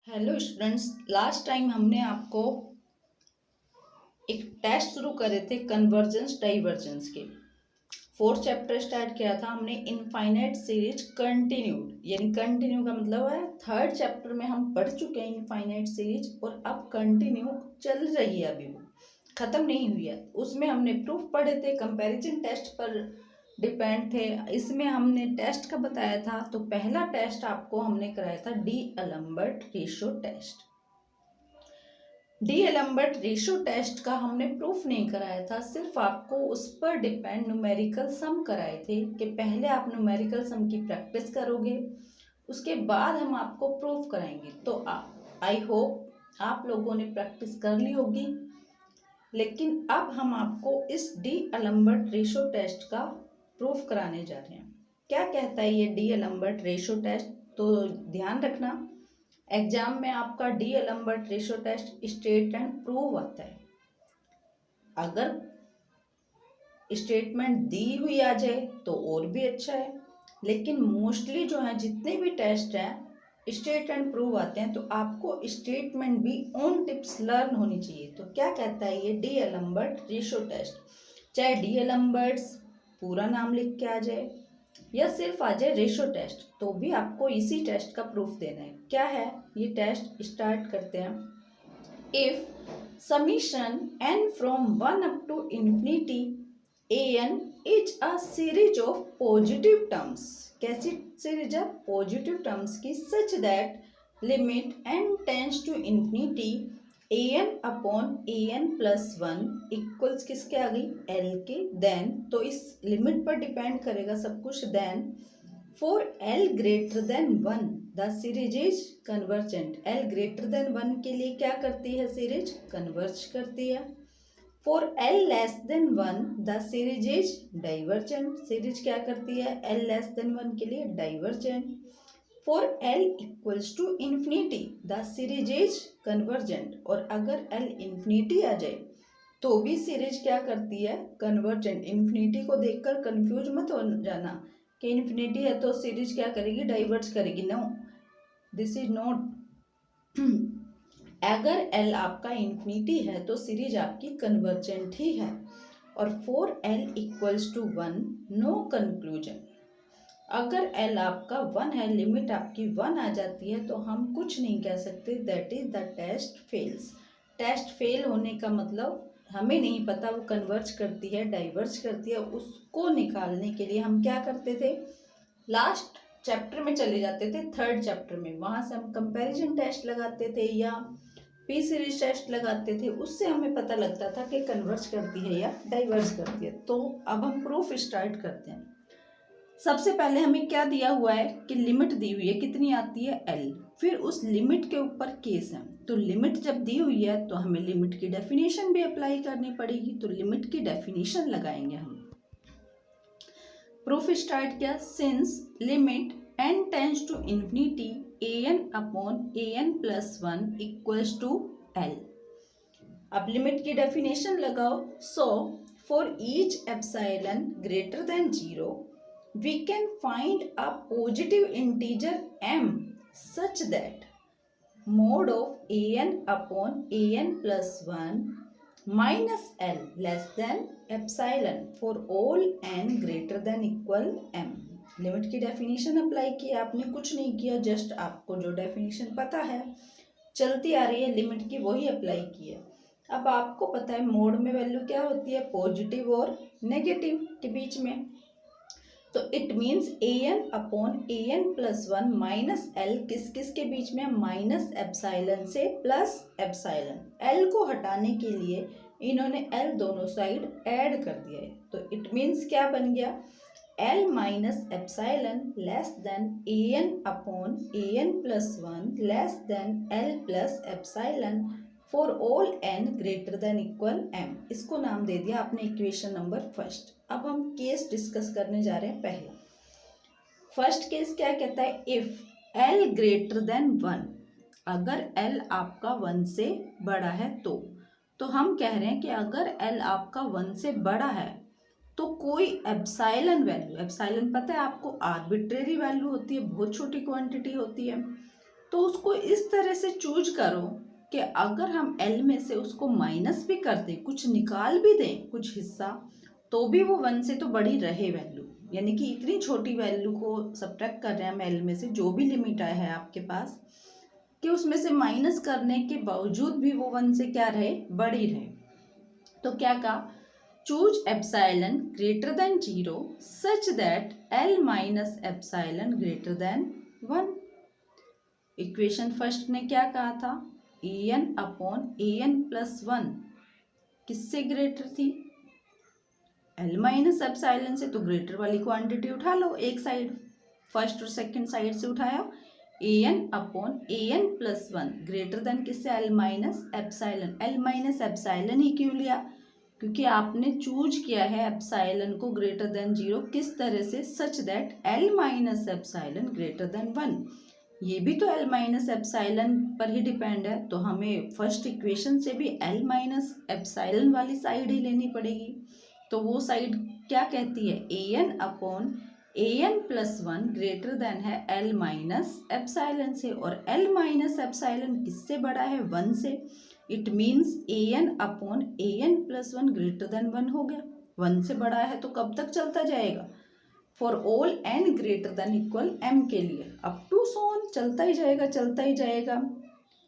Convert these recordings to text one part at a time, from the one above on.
Hello students, last time हमने आपको एक टेस्ट शुरू करे थे कन्वर्जेंस डाइवर्जेंस के। फोर्थ चैप्टर स्टार्ट किया था हमने इनफाइनाइट सीरीज कंटिन्यूड, यानी कंटिन्यू का मतलब है थर्ड चैप्टर में हम पढ़ चुके हैं इनफाइनाइट सीरीज और अब कंटिन्यू चल रही है, अभी वो खत्म नहीं हुई है। उसमें हमने प्रूफ पढ़े थे, कंपैरिजन टेस्ट पर डिपेंड थे। इसमें हमने टेस्ट का बताया था, तो पहला टेस्ट आपको हमने कराया था D'Alembert ratio test. D'Alembert ratio test का हमने प्रूफ नहीं कराया था, सिर्फ आपको उस पर डिपेंड न्यूमेरिकल सम कराए थे कि पहले आप न्यूमेरिकल सम की प्रैक्टिस करोगे, उसके बाद हम आपको प्रूफ कराएंगे। तो आई होप आप लोगों ने प्रैक्टिस कर ली होगी। लेकिन अब हम आपको इस डी एलम्बर्ट रेशो टेस्ट का प्रूफ कराने जा रहे हैं। क्या कहता है ये डी एलम्बर्ट रेशो टेस्ट, तो ध्यान रखना एग्जाम में आपका D'Alembert ratio test state and prove आता है। अगर स्टेटमेंट दी हुई आ जाए तो और भी अच्छा है, लेकिन मोस्टली जो है जितने भी टेस्ट हैं स्टेट एंड प्रूव आते हैं, तो आपको स्टेटमेंट भी ऑन टिप्स लर्न होनी चाहिए। तो क्या कहता है ये डी एलम्बर्ट रेशो टेस्ट, चाहे डी एलम्बर्ट्स पूरा नाम लिख के आ जाए या सिर्फ आ जाए रेशो टेस्ट, तो भी आपको इसी टेस्ट का प्रूफ देना है। क्या है ये टेस्ट, स्टार्ट करते हैं। If summation n from 1 up to infinity an is a series of positive terms, कैसी सीरीज है, पॉजिटिव टर्म्स की, such that limit n tends to infinity an upon an plus 1 equals किसके आ गई, l के, then तो इस limit पर डिपेंड करेगा सब कुछ। Then for l greater than 1 the series is convergent, l greater than 1 के लिए क्या करती है सीरीज, कन्वर्ज करती है। For l less than 1 the series is divergent, series क्या करती है, l लेस देन 1 के लिए divergent. For l equals to infinity the series is convergent, और अगर l इन्फिनिटी आ जाए तो भी सीरीज क्या करती है, कन्वर्जेंट। इन्फिनिटी को देखकर कंफ्यूज मत हो जाना कि इन्फिनिटी है तो सीरीज क्या करेगी, डाइवर्ज करेगी। No, this is not. अगर l आपका इन्फिनिटी है तो सीरीज आपकी कन्वर्जेंट ही है। और for l equals to 1 no conclusion, अगर l आपका 1 है, लिमिट आपकी 1 आ जाती है, तो हम कुछ नहीं कह सकते, that is the test fails. Test fail होने का मतलब हमें नहीं पता वो कन्वर्ज करती है डाइवर्ज करती है, उसको निकालने के लिए हम क्या करते थे, लास्ट चैप्टर में चले जाते थे, थर्ड चैप्टर में, वहाँ से हम कंपैरिजन टेस्ट लगाते थे या पी सीरीज टेस्ट लगाते थे, उससे हमें पता लगता था कि कन्वर्ज करती है या डाइवर्ज करती है। तो अब हम प्रूफ स्टार्ट करते हैं। सबसे पहले हमें क्या दिया हुआ है कि लिमिट दी हुई है, कितनी आती है, l, फिर उस लिमिट के ऊपर केस है। तो लिमिट जब दी हुई है तो हमें लिमिट की डेफिनेशन भी अप्लाई करनी पड़ेगी, तो लिमिट की डेफिनेशन लगाएंगे हम। प्रूफ स्टार्ट किया, since limit n tends to infinity an upon an plus 1 equals to l। अब लिमिट की डेफिनेशन लगाओ। So for each epsilon greater than 0 we can find a positive integer m such that mod of an upon an plus 1 minus l less than epsilon for all n greater than equal m। Limit की definition apply की, आपने कुछ नहीं किया, just आपको जो definition पता है चलती आ रही है लिमिट की वही अप्लाई की है। अब आपको पता है मोड में वैल्यू क्या होती है, पॉजिटिव और नेगेटिव के बीच में, तो it means an upon an plus 1 minus l किस किस के बीच में, माइनस एप्सिलॉन से प्लस एप्सिलॉन। l को हटाने के लिए इन्होंने l दोनों साइड ऐड कर दिया है, तो इट मीन्स क्या बन गया, l minus epsilon less than an upon an plus 1 less then l plus epsilon for all n greater than equal m। इसको नाम दे दिया आपने इक्वेशन नंबर फर्स्ट। अब हम केस डिस्कस करने जा रहे हैं। पहला फर्स्ट केस क्या कहता है, इफ l ग्रेटर देन 1, अगर l आपका 1 से बड़ा है तो हम कह रहे हैं कि अगर l आपका 1 से बड़ा है तो कोई एप्सिलॉन वैल्यू, एप्सिलॉन पता है आपको आर्बिट्रेरी वैल्यू होती है, बहुत छोटी क्वांटिटी होती है, तो उसको इस तरह से चूज करो कि अगर हम L में से उसको माइनस भी कर दें, कुछ निकाल भी दें कुछ हिस्सा, तो भी वो 1 से तो बड़ी रहे वैल्यू। यानी कि इतनी छोटी वैल्यू को सब्ट्रैक्ट कर रहे हैं हम L में से, जो भी लिमिट आया है आपके पास, कि उसमें से माइनस करने के बावजूद भी वो 1 से क्या रहे, बड़ी रहे। तो क्या कहा, choose epsilon greater than 0 such that L minus epsilon greater than 1। Equation first ने क्या कहा था, an अपॉन an प्लस 1 किससे ग्रेटर थी, L माइनस एप्सिलॉन से। तो ग्रेटर वाली क्वांटिटी उठा लो एक साइड, फर्स्ट और सेकंड साइड से उठाया, an upon an plus 1 greater than किससे, L minus epsilon. L minus epsilon ही क्यों लिया, क्योंकि आपने चूज किया है एप्सिलॉन को ग्रेटर देन 0 किस तरह से, such that L minus epsilon greater than 1। ये भी तो L माइनस एप्सिलॉन पर ही डिपेंड है, तो हमें फर्स्ट इक्वेशन से भी L माइनस एप्सिलॉन वाली साइड ही लेनी पड़ेगी। तो वो साइड क्या कहती है, an upon an plus 1 greater then है L माइनस एप्सिलॉन से, और L माइनस एप्सिलॉन किससे बड़ा है, 1 से। It means an upon an plus 1 greater than 1 हो गया। 1 से बड़ा है तो कब तक चलता जाएगा, for all n greater than equal m के लिए, अप टू सो ऑन चलता ही जाएगा चलता ही जाएगा,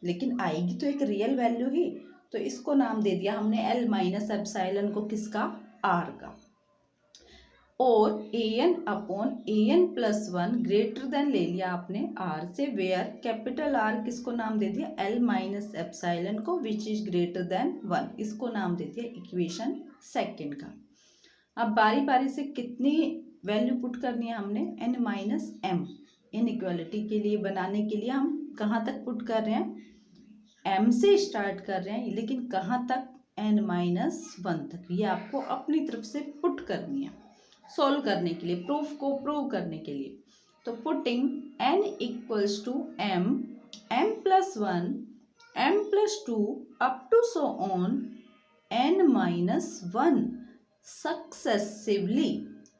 लेकिन आएगी तो एक रियल वैल्यू ही। तो इसको नाम दे दिया हमने L माइनस एप्सिलॉन को, किसका, R का। और an upon an plus 1 greater then ले लिया आपने R से, वेयर कैपिटल R किसको नाम दे दिया, L माइनस एप्सिलॉन को, विच इज ग्रेटर देन 1, इसको नाम दे दिया इक्वेशन सेकंड का। अब बारी बारी से कितनी वैल्यू पुट करनी है हमने, n माइनस एम। इनइक्वालिटी के लिए बनाने के लिए हम कहाँ तक पुट कर रहे हैं, m से स्टार्ट कर रहे हैं, लेकिन कहाँ तक, n माइनस 1 तक। ये आपको अपनी तरफ से पुट करनी है सॉल्व करने के लिए, प्रूफ को प्रूव करने के लिए। तो putting n equals to m, m plus 1, m plus 2 up to so on n minus 1 successively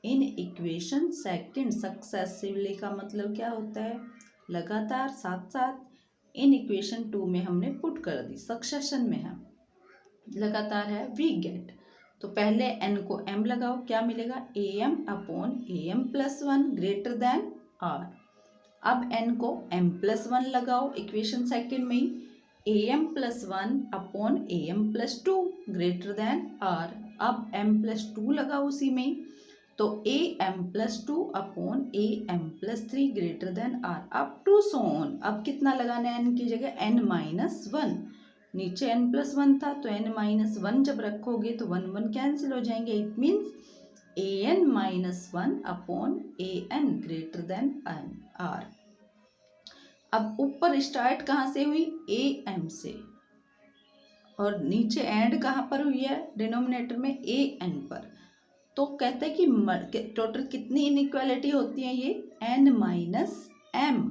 in equation second. Successively का मतलब क्या होता है, लगातार साथ साथ। इन इक्वेशन 2 में हमने पुट कर दी, सक्सेशन में है, लगातार है, वी गेट। तो पहले n को m लगाओ, क्या मिलेगा, am upon am plus 1 greater than r। अब n को m प्लस 1 लगाओ इक्वेशन सेकंड में ही, am plus 1 upon am plus 2 greater than r। अब m प्लस 2 लगाओ उसी में ही, तो am plus 2 upon am plus 3 greater than r, up to so on. अब कितना लगाना है n की जगह, n माइनस 1। नीचे n प्लस 1 था, तो n माइनस 1 जब रखोगे तो 1 1 कैंसिल हो जाएंगे। It means an minus 1 upon an greater than r। अब ऊपर स्टार्ट कहाँ से हुई, am से, और नीचे एंड कहाँ पर हुई है, डिनोमिनेटर में an पर। तो कहते हैं कि टोटल कितनी इनइक्वालिटी होती है ये, n माइनस m।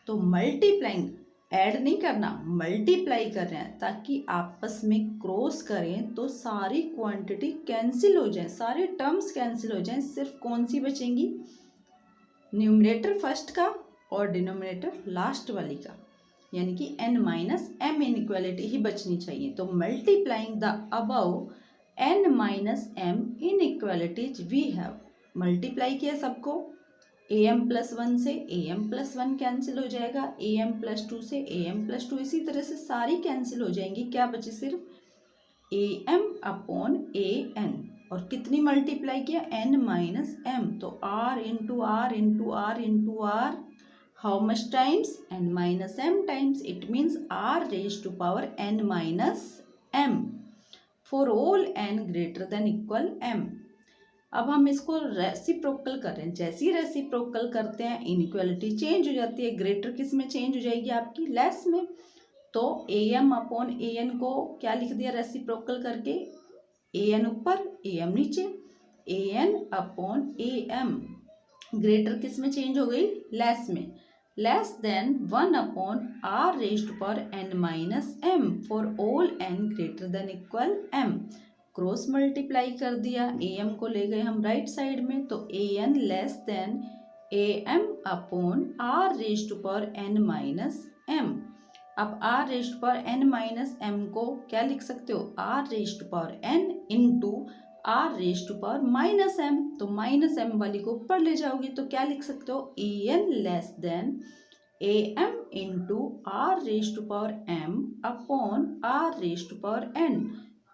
तो मल्टीप्लाइंग, ऐड नहीं करना, मल्टीप्लाई कर रहे हैं, ताकि आपस में क्रॉस करें तो सारी क्वांटिटी कैंसिल हो जाए, सारे टर्म्स कैंसिल हो जाएं, सिर्फ कौन सी बचेंगी, न्यूमरेटर फर्स्ट का और डिनोमिनेटर लास्ट वाली का, यानी कि n माइनस m इनइक्वालिटी ही बचनी चाहिए। तो multiplying the above n minus m inequalities we have, multiply किया सबको, am प्लस 1 से am प्लस 1 कैंसिल हो जाएगा, am प्लस 2 से am प्लस 2, इसी तरह से सारी कैंसिल हो जाएंगी। क्या बचे, सिर्फ am अपॉन an, और कितनी मल्टीप्लाई किया, n माइनस m। तो r into r into r into r, how much times, n minus m times. It means r raise to power n minus m for all n greater than equal m। अब हम इसको reciprocal कर रहे हैं, जैसे ही reciprocal करते हैं inequality change हो जाती है, ग्रेटर किस में चेंज हो जाएगी आपकी, लेस में। तो am अपॉन an को क्या लिख दिया रेसिप्रोकल करके, an ऊपर am नीचे, an अपॉन am ग्रेटर किस में चेंज हो गई, लेस में, less than 1 upon r raise to power n minus m for all n greater than equal m। Cross multiply कर दिया, am को ले गए हम राइट साइड में, तो an less than am upon r raise to power n minus m। अब r raised power n minus m को क्या लिख सकते हो, r raised power n into r raised power minus m. तो माइनस एम वाली को ऊपर ले जाओगे तो क्या लिख सकते हो, a n less than a m into r raised power m upon r raised power n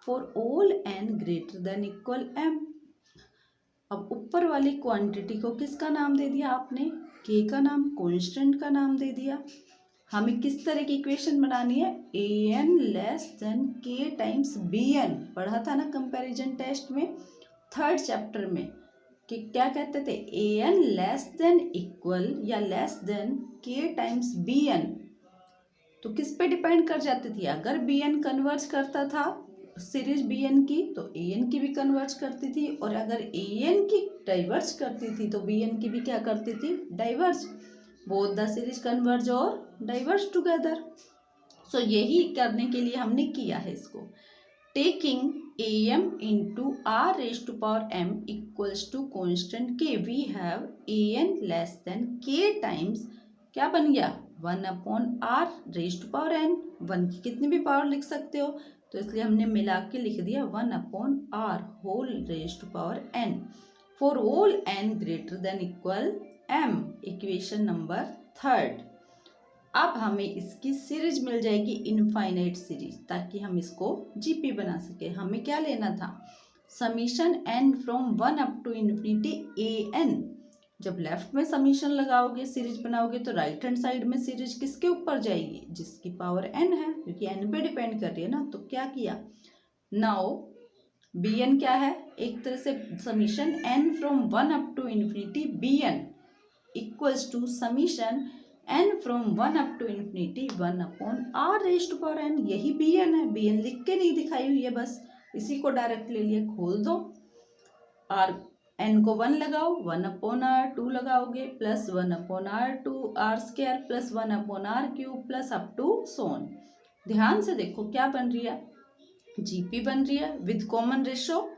for all n greater than equal m। अब ऊपर वाली क्वांटिटी को किसका नाम दे दिया आपने, k का नाम, कांस्टेंट का नाम दे दिया। हमें किस तरह की इक्वेशन बनानी है, ए n less than k times b N. पढ़ा था ना कंपैरिजन टेस्ट में, थर्ड चैप्टर में, कि क्या कहते थे, ए एन लेस देन इक्वल या less than k times b N. तो किस पे डिपेंड कर जाती थी, अगर बी एन कन्वर्ज करता था सीरीज बी एन की तो ए एन की भी कन्वर्ज करती थी, और अगर ए एन की डाइवर्ज करती थी तो बी एन की भी क्या करती थी, diverge. Both the series converge और डाइवर्ज टुगेदर। सो यही करने के लिए हमने किया है इसको। Taking a m into r raise to power m equals to constant k, we have a n less than k times क्या बन गया, 1 upon r raise to power n. 1 की कितनी भी पावर लिख सकते हो, तो इसलिए हमने मिला के लिख दिया 1 upon r whole raise to power n for all n greater than equal m. Equation number third. अब हमें इसकी सीरीज मिल जाएगी इनफाइनाइट सीरीज, ताकि हम इसको जीपी बना सके। हमें क्या लेना था, summation n from 1 up to infinity a n. जब लेफ्ट में समीशन लगाओगे, सीरीज बनाओगे, तो राइट हैंड साइड में सीरीज किसके ऊपर जाएगी, जिसकी पावर एन है, क्योंकि एन पे डिपेंड कर रही है ना। तो क्या किया, नाउ बी एन क्या है, एक तरह से summation n from 1 up to infinity b n equals to summation n from 1 up to infinity 1 upon r raise to power n. यही बी एन है, बी एन लिख के नहीं दिखाई हुई है, बस इसी को डायरेक्ट ले लिए। खोल दो, आर एन को 1 लगाओ, 1 अपॉन आर 2 लगाओगे, plus 1 upon r 2 r square plus 1 upon r cube plus up to so on. ध्यान से देखो क्या बन रही है, जीपी बन रही है with common ratio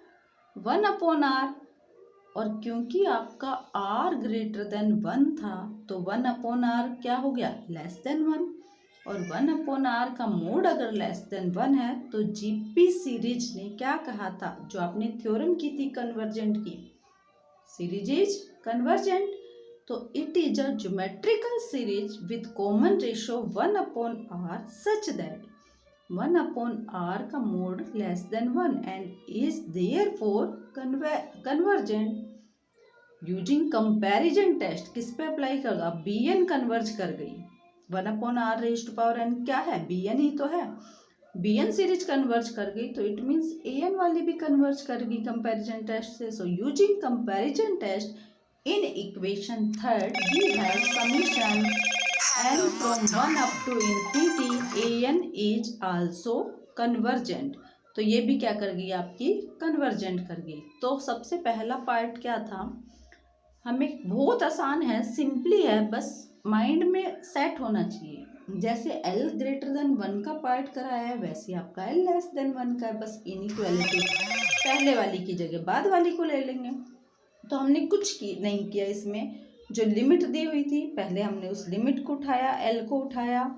1 upon r. और क्योंकि आपका r ग्रेटर देन 1 था तो 1 अपॉन आर क्या हो गया, लेस देन 1। और 1 अपॉन आर का मोड अगर लेस देन 1 है तो जीपी सीरीज ने क्या कहा था, जो आपने थ्योरम की थी कन्वर्जेंट की, सीरीज इज कन्वर्जेंट। तो it is a geometrical series with common ratio 1 upon r such that 1 upon r का mod less than 1 and is therefore convergent. Using comparison test किस पे अप्लाई करेगा, बी एन कन्वर्ज कर गई, 1 upon r raise to power n क्या है, b N ही तो है, बी एन सीरीज कन्वर्ज कर गई, तो इट मीन्स ए एन वाली भी कन्वर्ज करेगी कंपैरिजन टेस्ट से। So using comparison test in equation third we have summation n from 1 up to infinity a n is also convergent. तो ये भी क्या कर गई, आपकी कन्वर्जेंट कर गई। तो सबसे पहला पार्ट क्या था, हमें बहुत आसान है, सिंपली है, बस माइंड में सेट होना चाहिए। जैसे L ग्रेटर देन 1 का पार्ट कराया है, वैसे आपका L लेस देन 1 का है, बस इनइक्वालिटी पहले वाली की जगह बाद वाली को ले लेंगे। तो हमने कुछ नहीं किया इसमें, जो लिमिट दी हुई थी पहले हमने उस लिमिट को उठाया, L को उठाया,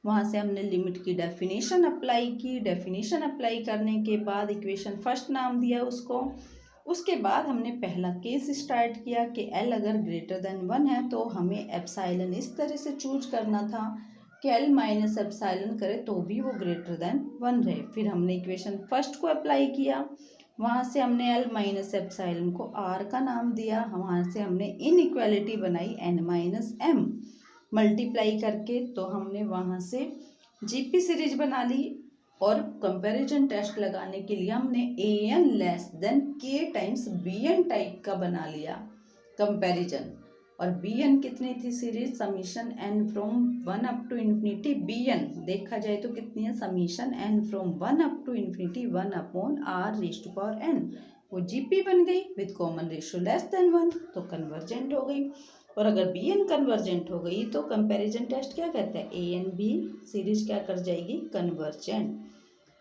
वहाँ से हमने लिमिट की डेफिनेशन अप्लाई की। डेफिनेशन अप्लाई करने के बाद इक्वेशन फर्स्ट नाम दिया उसको। उसके बाद हमने पहला केस स्टार्ट किया कि L अगर ग्रेटर देन 1 है तो हमें एप्साइलन इस तरह से चूज करना था कि L माइनस एप्साइलन करे तो भी वो ग्रेटर देन 1 रहे। फिर हमने इक्वेशन फर्स्ट को अप्लाई किया, वहाँ से हमने L माइनस एप्साइलन को R का नाम दिया, वहाँ से हमने इनइक्वालिटी बनाई N माइनस M मल्टीप्लाई करके, तो हमने वहाँ से जीपी सीरीज बना ली। और कंपैरिजन टेस्ट लगाने के लिए हमने a n less than k times b n type का बना लिया कंपैरिजन। और बी एन कितनी थी series, summation n from 1 up to infinity b n, देखा जाए तो कितनी है, summation n from 1 up to infinity 1 upon r raise to power n, वो जीपी बन गई with common ratio less than 1, तो कन्वर्जेंट हो गई। और अगर बी एन कन्वर्जेंट हो गई तो कंपैरिजन टेस्ट क्या कहता है, ए एन बी सीरीज क्या कर जाएगी, कन्वर्जेंट।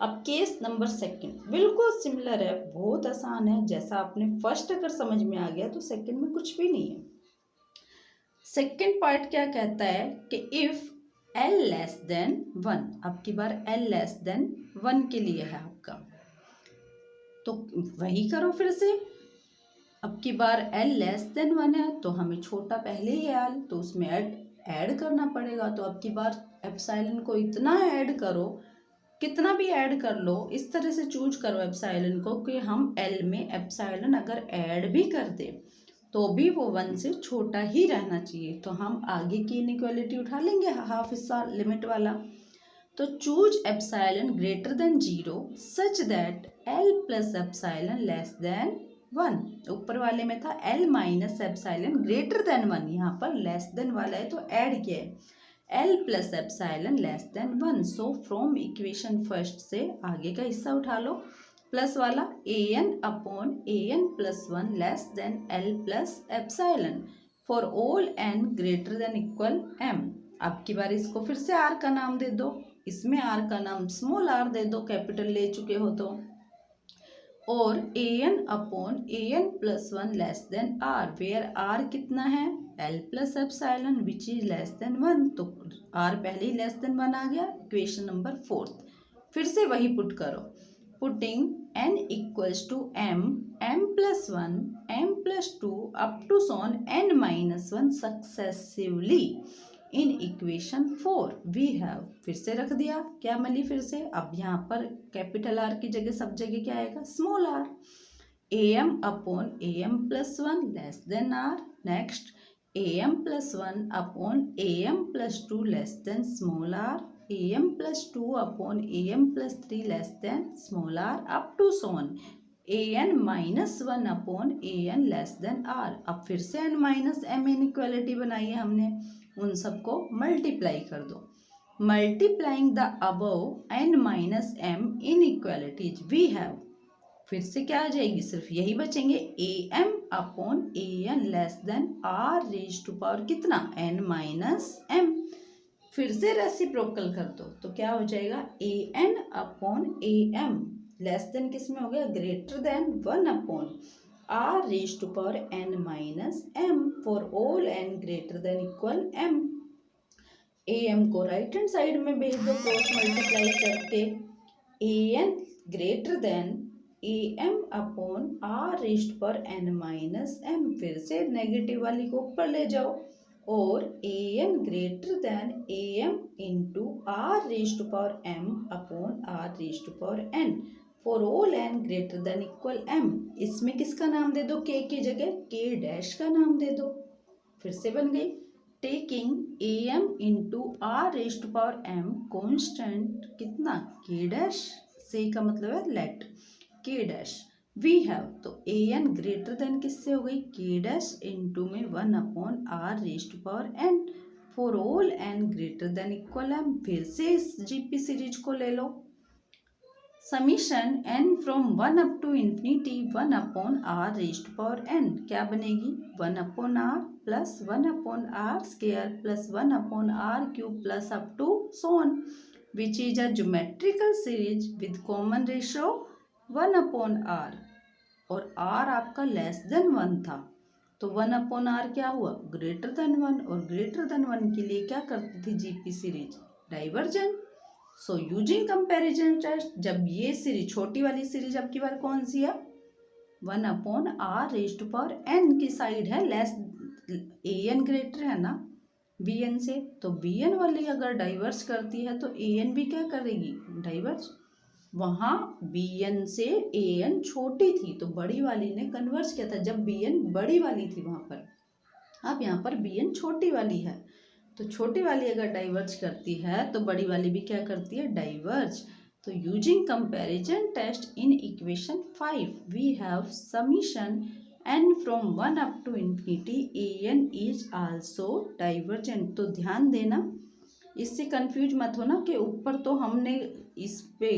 अब केस नंबर सेकंड बिल्कुल सिमिलर है, बहुत आसान है, जैसा आपने फर्स्ट अगर समझ में आ गया तो सेकंड में कुछ भी नहीं है। सेकंड पार्ट क्या कहता है कि इफ L लेस देन 1, अब की बार L लेस देन 1 के लिए है आपका, तो वही करो फिर से। अब की बार L लेस देन 1 है तो हमें छोटा पहले ही है L, तो उसमें ऐड करना पड़ेगा। तो अब की बार एप्सिलॉन को इतना ऐड करो, कितना भी ऐड कर लो, इस तरह से चूज करो एप्सिलॉन को कि हम L में एप्सिलॉन अगर ऐड भी कर दे तो भी वो 1 से छोटा ही रहना चाहिए। तो हम आगे की इनइक्वालिटी उठा लेंगे हाफ हिस्सा लिमिट वाला। तो choose epsilon greater than 0 such that L plus epsilon less than 1। ऊपर वाले में था L minus epsilon greater than 1, यहाँ पर लेस देन वाला है तो ऐड किया है L plus epsilon less than 1। So from equation first से आगे का हिस्सा उठा लो, प्लस वाला an upon an plus 1 less then L plus epsilon for all n greater than equal m। अब की बार इसको फिर से r का नाम दे दो, इसमें r का नाम स्मॉल r दे दो, कैपिटल ले चुके हो तो, और an upon an plus 1 less than r, where r कितना है L plus epsilon which is less than 1, तो r पहले ही लेस देन 1 आ गया। इक्वेशन नंबर 4 फिर से वही पुट करो, putting n equals to m plus 1 m plus 2 up to so on n minus 1 successively in equation 4 we have, फिर से रख दिया क्या मली फिर से। अब यहाँ पर कैपिटल R की जगह सब जगह क्या आएगा small r, am upon am plus 1 less than r। Next am plus 1 upon am plus 2 less than small r, am plus 2 upon am plus 3 less than small r up to so on an minus 1 upon an less than r। अब फिर से n minus m inequality बनाई है हमने, उन सबको multiply कर दो। Multiplying the above n minus m inequalities we have, फिर से क्या आ जाएगी सिर्फ यही बचेंगे am upon an less than r raise to power कितना n माइनस m। फिर से रेसिप्रोकल कर दो तो क्या हो जाएगा an upon am less than किस में हो गया greater than 1 upon r raise to power n minus m for all n greater than equal m। am को राइट हैंड साइड में भेज दो क्रॉस मल्टीप्लाई करके, an greater than am upon r raise to power n minus m, फिर से negative वाली को ऊपर ले जाओ, और an greater than am into r raise to power m upon r raise to power n for all n greater than equal m। इसमें किसका नाम दे दो k की जगह k डैश का नाम दे दो, फिर से बन गई taking am into r raise to power m constant कितना k डैश, से का मतलब है let k dash we have, तो an ग्रेटर देन किससे हो गई k डैश इंटू में 1 upon r raise to power n for all n greater than equal m। फिर से इस जीपी सीरीज को ले लो, summation n from 1 up to infinity 1 upon r raise to power n क्या बनेगी 1 upon r plus 1 upon r square plus 1 upon r cube plus up to so on which is a geometrical series with common ratio 1 upon r, और r आपका less than 1 था तो 1 upon r क्या हुआ greater than 1, और greater than 1 के लिए क्या करती थी GP series divergent. So using comparison test, जब ये सीरीज छोटी वाली सीरीज अब की बार कौन सी है 1 upon r raise to power n की साइड है, लेस an ग्रेटर है ना bn से, तो bn वाली अगर डाइवर्स करती है तो an भी क्या करेगी डाइवर्स। वहाँ bn से an छोटी थी तो बड़ी वाली ने कन्वर्स किया था जब bn बड़ी वाली थी वहाँ पर, अब यहाँ पर bn छोटी वाली है, तो छोटी वाली अगर डाइवर्ज करती है तो बड़ी वाली भी क्या करती है डाइवर्ज। तो using comparison test in equation 5 we have summation n from 1 up to infinity an is also divergent. तो ध्यान देना, इससे कंफ्यूज मत होना कि ऊपर तो हमने इस पे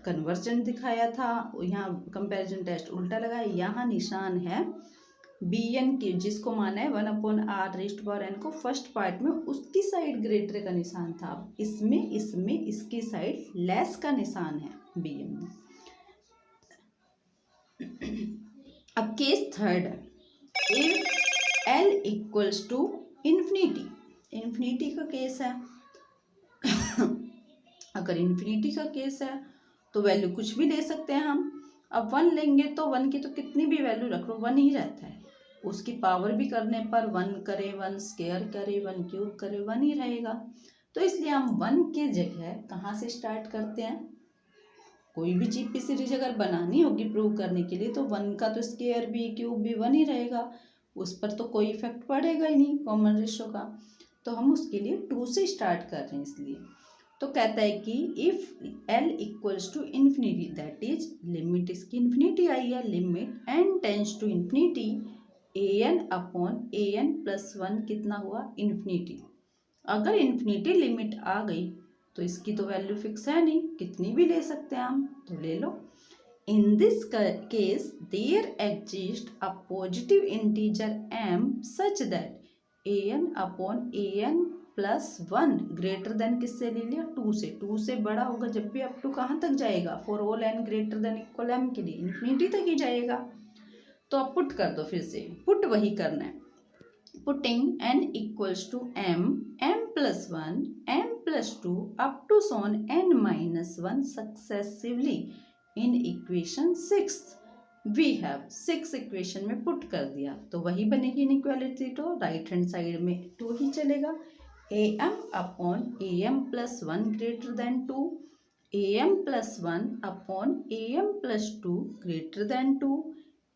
कन्वर्जन दिखाया था, यहाँ कंपैरिजन टेस्ट उल्टा लगा, यहाँ निशान है bn की जिसको माना है 1 upon r raise to power n को फर्स्ट पार्ट में उसकी साइड ग्रेटर का निशान था, इसमें इसकी साइड लेस का निशान है bn में। अब केस थर्ड है, if l equals to infinity, infinity का केस है, अगर इन्फिनिटी का केस है तो वैल्यू कुछ भी ले सकते हैं हम। अब 1 लेंगे तो 1 की तो कितनी भी वैल्यू रख लो 1 ही रहता है, उसकी पावर भी करने पर 1 करे 1 स्क्वायर करे 1 क्यूब करे 1 ही रहेगा। तो इसलिए हम 1 की जगह कहाँ से स्टार्ट करते हैं, कोई भी जीपी सीरीज अगर बनानी होगी प्रूव करने के लिए तो 1 का तो स्क्वायर भी क्यूब भी 1 ही रहेगा, उस पर तो कोई इफेक्ट पड़ेगा ही नहीं कॉमन रेशियो का। तो हम उसके लिए 2 से स्टार्ट कर रहे हैं इसलिए। तो कहता है कि if L equals to infinity that is limit इसकी इन्फिनिटी आई है, limit n tends to infinity an upon an plus 1 कितना हुआ इन्फिनिटी। अगर इन्फिनिटी लिमिट आ गई तो इसकी तो वैल्यू फिक्स है नहीं, कितनी भी ले सकते हैं हम, तो ले लो। In this case there exist a positive integer m such that an upon an plus 1 greater than किससे ले लिया 2 से, 2 से बड़ा होगा जब भी अप टू कहाँ तक जाएगा, for all n greater than equal m के लिए इन्फिनिटी तक ही जाएगा। तो अब पुट कर दो, फिर से पुट वही करना है, putting n equals to m plus 1 m plus 2 up to so on n minus 1 successively in equation 6 we have 6 equation में पुट कर दिया तो वही बनेगी इनइक्वालिटी। तो राइट हैंड साइड में 2 ही चलेगा, am upon am plus 1 greater than 2 am plus 1 upon am plus 2 greater than 2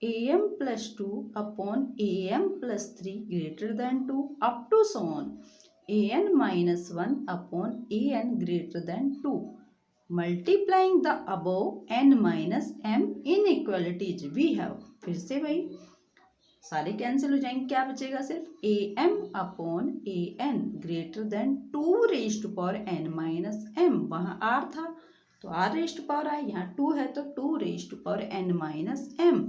am plus 2 upon am plus 3 greater than 2 up to so on an minus 1 upon an greater than 2 multiplying the above n minus m inequalities we have। फिर से भाई सारे cancel हो जाएंगे, क्या बचेगा सिर्फ am upon an greater than 2 raise to power n minus m, वहाँ r था तो r रेज टू पावर आई, यहाँ 2 है तो 2 raise to power n minus m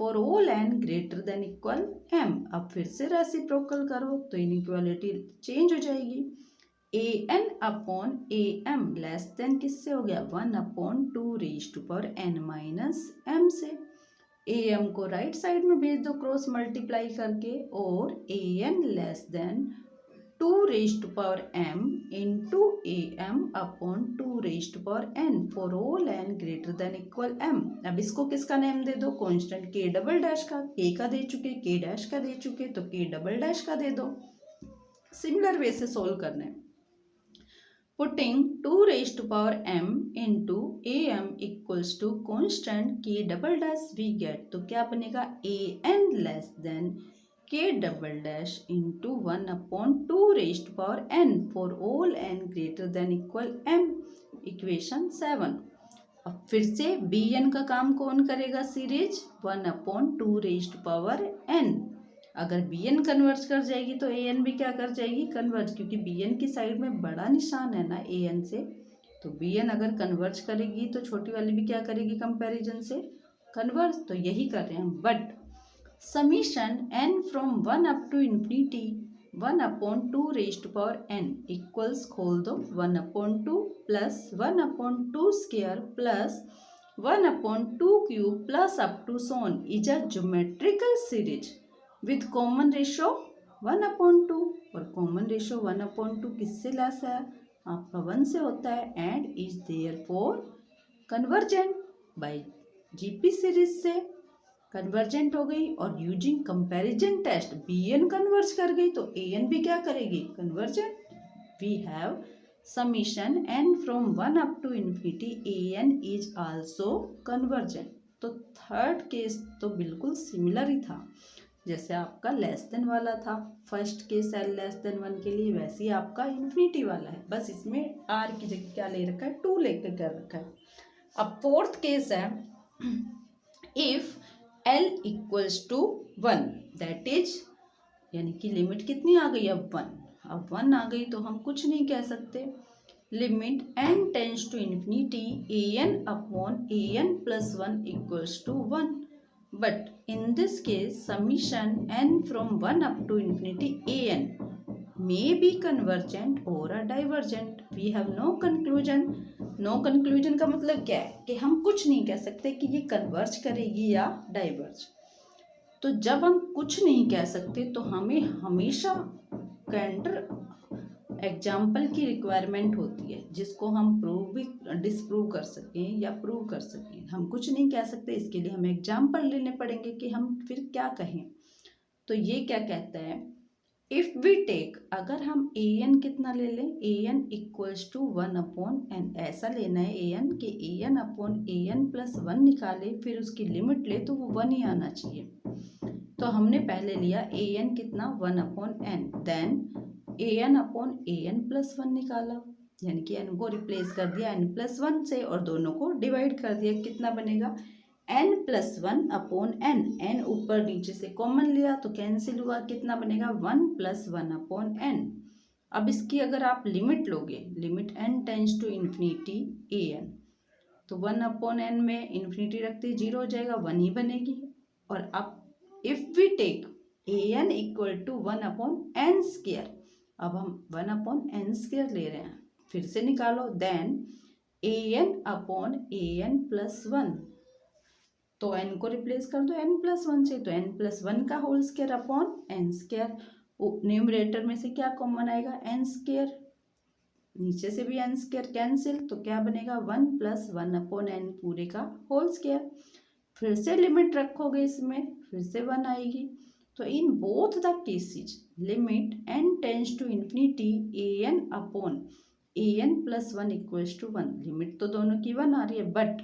for all n greater than equal m। अब फिर से रेसिप्रोकल करो तो इनइक्वालिटी चेंज हो जाएगी, an upon am less than किससे हो गया 1 upon 2 raise to power n minus m से। am को राइट साइड में भेज दो क्रॉस मल्टीप्लाई करके और an less than 2 raise to power m into am upon 2 raise to power n for all n greater than equal m। अब इसको किसका नेम दे दो, कांस्टेंट k डबल डैश का, k का दे चुके k डैश का दे चुके तो k डबल डैश का दे दो। सिमिलर वे से सोल्व करना है, putting 2 raise to power m into am equals to constant k double dash we get, तो क्या बनेगा an less than k double dash into 1 upon 2 raise to power n for all n greater than equal m, equation 7। अब फिर से bn का काम कौन करेगा series 1 upon 2 raise to power n, अगर bn कन्वर्ज कर जाएगी तो an भी क्या कर जाएगी कन्वर्ज, क्योंकि bn की साइड में बड़ा निशान है ना an से, तो bn अगर कन्वर्ज करेगी तो छोटी वाली भी क्या करेगी कंपैरिजन से कन्वर्ज, तो यही कर रहे हैं हम। But summation n from 1 up to infinity 1 upon 2 raise to power n equals खोल दो 1 upon 2 plus 1 upon 2 square plus 1 upon 2 cube plus up to so on is a geometrical series with common ratio 1 upon 2, और common ratio 1 upon 2 किससे less है आपका 1 से होता है, and is therefore convergent by GP series से convergent हो गई। और using comparison test bn converge कर गई तो an भी क्या करेगी convergent. We have summation n from 1 up to infinity an is also convergent. तो थर्ड केस तो बिल्कुल सिमिलर ही था जैसे आपका लेस देन वाला था, first case l less than 1 के लिए, वैसे ही आपका इन्फिनिटी वाला है, बस इसमें r की जगह क्या ले रखा है 2 लेकर कर रखा है। अब फोर्थ केस है if L equals to 1 that is, यानी कि लिमिट कितनी आ गई अब 1, अब 1 आ गई तो हम कुछ नहीं कह सकते, limit n tends to infinity an upon an plus 1 equals to 1, but in this case summation n from 1 up to infinity an may be convergent or a divergent, we have no conclusion। No conclusion का मतलब क्या है कि हम कुछ नहीं कह सकते कि ये कन्वर्ज करेगी या डाइवर्ज। तो जब हम कुछ नहीं कह सकते तो हमें हमेशा काउंटर एग्जाम्पल की रिक्वायरमेंट होती है जिसको हम प्रूव भी डिसप्रूव कर सकें या प्रूव कर सकें। हम कुछ नहीं कह सकते, इसके लिए हमें एग्जाम्पल लेने पड़ेंगे कि हम फिर क्या कहें। तो ये क्या कहता है, इफ वी टेक, अगर हम ए एन कितना ले लें, ए एन इक्वल्स टू 1/n, ऐसा लेना है ए एन कि ए n upon a n plus 1 निकाले, फिर उसकी लिमिट ले तो वो 1 ही आना चाहिए। तो हमने पहले लिया ए एन कितना 1/n, then A n upon a n plus 1 निकाला, यानी कि एन को रिप्लेस कर दिया n प्लस 1 से और दोनों को डिवाइड कर दिया। कितना बनेगा, n plus 1 upon n, n ऊपर नीचे से कॉमन लिया तो कैंसिल हुआ, कितना बनेगा 1 प्लस 1 अपॉन n। अब इसकी अगर आप लिमिट लोगे, limit n tends to infinity a n, तो 1 अपॉन n में इन्फिनिटी रखते 0 हो जाएगा, 1 ही बनेगी। और अब if we take a n equal to 1 upon n square, अब हम 1 अपॉन n स्क्वायर ले रहे हैं, फिर से निकालो, then A n upon a n plus 1, तो n को रिप्लेस कर दो n प्लस 1 से, तो n प्लस 1 का whole square upon n square. Numerator में से क्या कॉमन आएगा, n स्क्वायर, नीचे से भी n स्क्वायर कैंसिल, तो क्या बनेगा 1 प्लस 1 अपॉन n पूरे का होल स्क्वायर। फिर से लिमिट रखोगे इसमें, फिर से 1 आएगी। तो in both the cases limit n tends to infinity a n upon a n plus 1 equals to 1, limit तो दोनों की 1 आ रही है, बट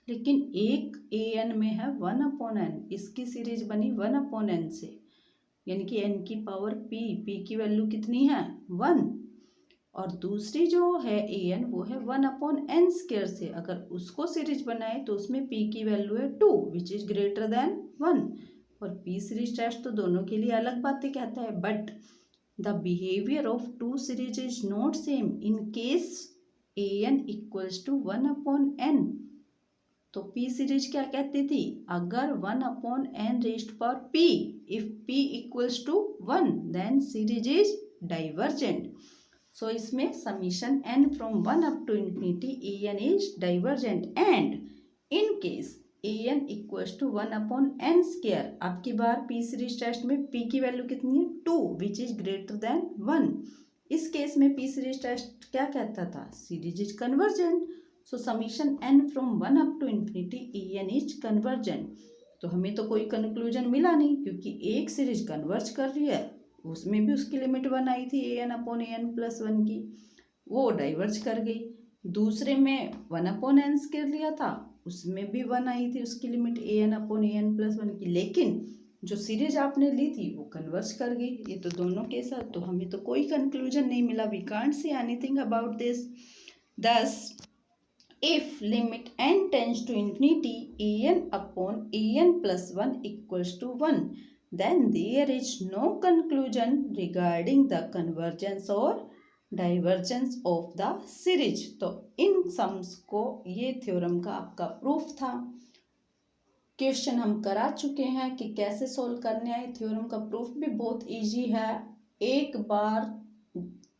लेकिन एक ए एन में है 1 अपॉन n, इसकी सीरीज बनी 1 अपॉन n से, यानी कि n की पावर p की वैल्यू कितनी है 1, और दूसरी जो है ए एन वो है 1 अपॉन n स्क्वायर से। अगर उसको सीरीज बनाए तो उसमें p की वैल्यू है 2 विच इज ग्रेटर देन 1, और p सीरीज टेस्ट तो दोनों के लिए अलग बातें कहता है, but the behaviour of two series is not same in case a n equals to 1 upon n। तो p सीरीज क्या कहती थी, अगर 1 upon n raised power p, if p equals to 1 then series is divergent. So इसमें summation n from 1 up to infinity a n is divergent, and in case a n equals to 1 upon n square, आपकी बार p series test में p की value कितनी है 2 which is greater than 1। इस case में p series test क्या कहता था, series is convergent. So summation n from 1 up to infinity a n is convergent. तो हमें तो कोई कंक्लूजन मिला नहीं, क्योंकि एक सीरीज कन्वर्ज कर रही है, उसमें भी उसकी लिमिट 1 आई थी ए n upon a n plus 1 की, वो डाइवर्ज कर गई। दूसरे में 1 अपॉन एन स्क्वायर लिया था, उसमें भी 1 आई थी उसकी limit A n upon a n plus 1 की, लेकिन जो सीरीज आपने ली थी वो कन्वर्ज कर गई। ये तो दोनों के साथ, तो हमें तो कोई कंक्लूजन नहीं मिला, we can't say anything about this. Thus if limit n tends to infinity a n upon a n plus 1 equals to 1, then there is no conclusion regarding the convergence or divergence of the series। तो इन sums को, ये theorem का आपका proof था। Question हम करा चुके हैं कि कैसे सोल्व करने हैं। थ्योरम का प्रूफ भी बहुत इजी है, एक बार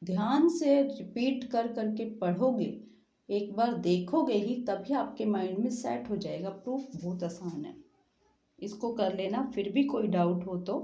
ध्यान से रिपीट कर करके पढ़ोगे, एक बार देखोगे ही तभी आपके माइंड में सेट हो जाएगा। प्रूफ बहुत आसान है, इसको कर लेना। फिर भी कोई डाउट हो तो